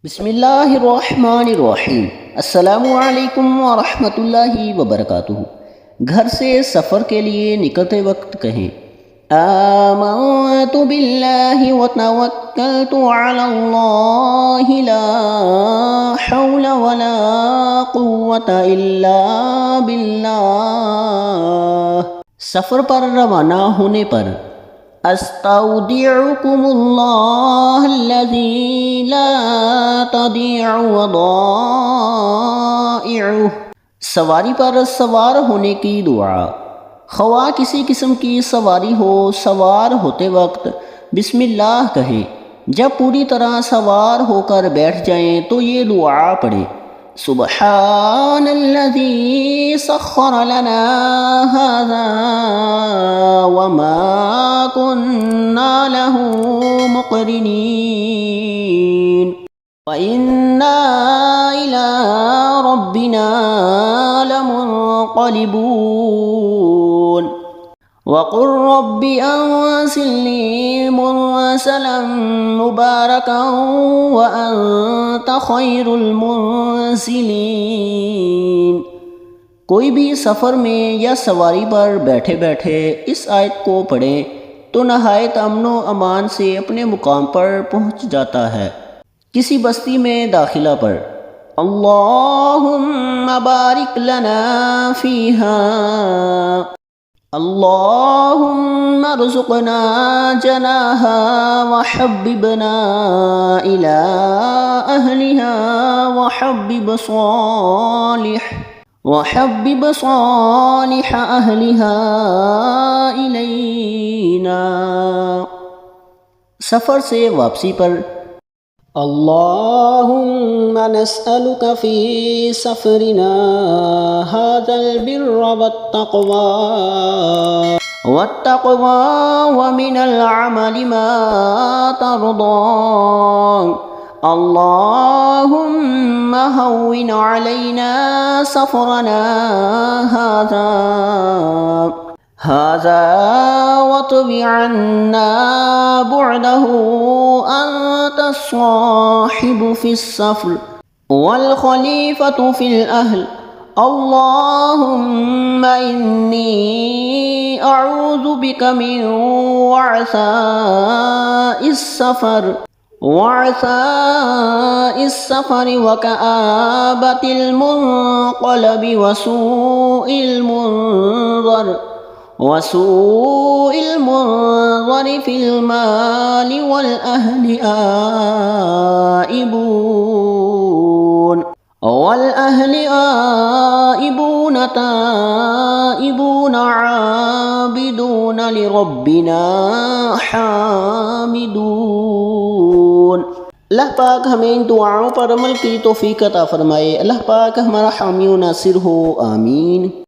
بسم اللہ الرحمن الرحیم۔ السلام علیکم ورحمۃ اللہ وبرکاتہ۔ گھر سے سفر کے لیے نکلتے وقت کہیں آمنت باللہ وتوکلت علی اللہ لا حول ولا قوة الا باللہ۔ سفر پر روانہ ہونے پر استودعکم اللہ الذی لا تضیع ودائعہ۔ سواری پر سوار ہونے کی دعا۔ خواہ کسی قسم کی سواری ہو، سوار ہوتے وقت بسم اللہ کہیں۔ جب پوری طرح سوار ہو کر بیٹھ جائیں تو یہ دعا پڑھیں: سبحان الذی سخر لنا ھذا وما كنا له مقرنین وإنا إلى ربنا لمنقلبون وقل رب أنزلني منزلا مباركا وأنت خير المنزلين۔ کوئی بھی سفر میں یا سواری پر بیٹھے بیٹھے اس آیت کو پڑھیں تو نہایت امن و امان سے اپنے مقام پر پہنچ جاتا ہے۔ کسی بستی میں داخلہ پر اللہم بارک لنا فیہا، اللہم ارزقنا جناہا وحببنا الی اہلہا وحبب صالح اہلہا الینا۔ سفر سے واپسی پر اللہم نسألک فی سفرنا ھذا البر والتقوى ومن العمل ما ترضى، اللہم ہون علینا سفرنا هذا واطو عنا بعده، أنت الصاحب في السفر والخليفة في الأهل، اللهم إني أعوذ بك من وعثاء السفر وكآبة المنقلب وسوء المنظر في المال والأهل آئبون تائبون عابدون لربنا حامدون۔ اللہ پاک ہمیں ان دعاؤں پر عمل کی توفیق عطا فرمائے۔ اللہ پاک ہمارا حامی و ناصر ہو، آمین۔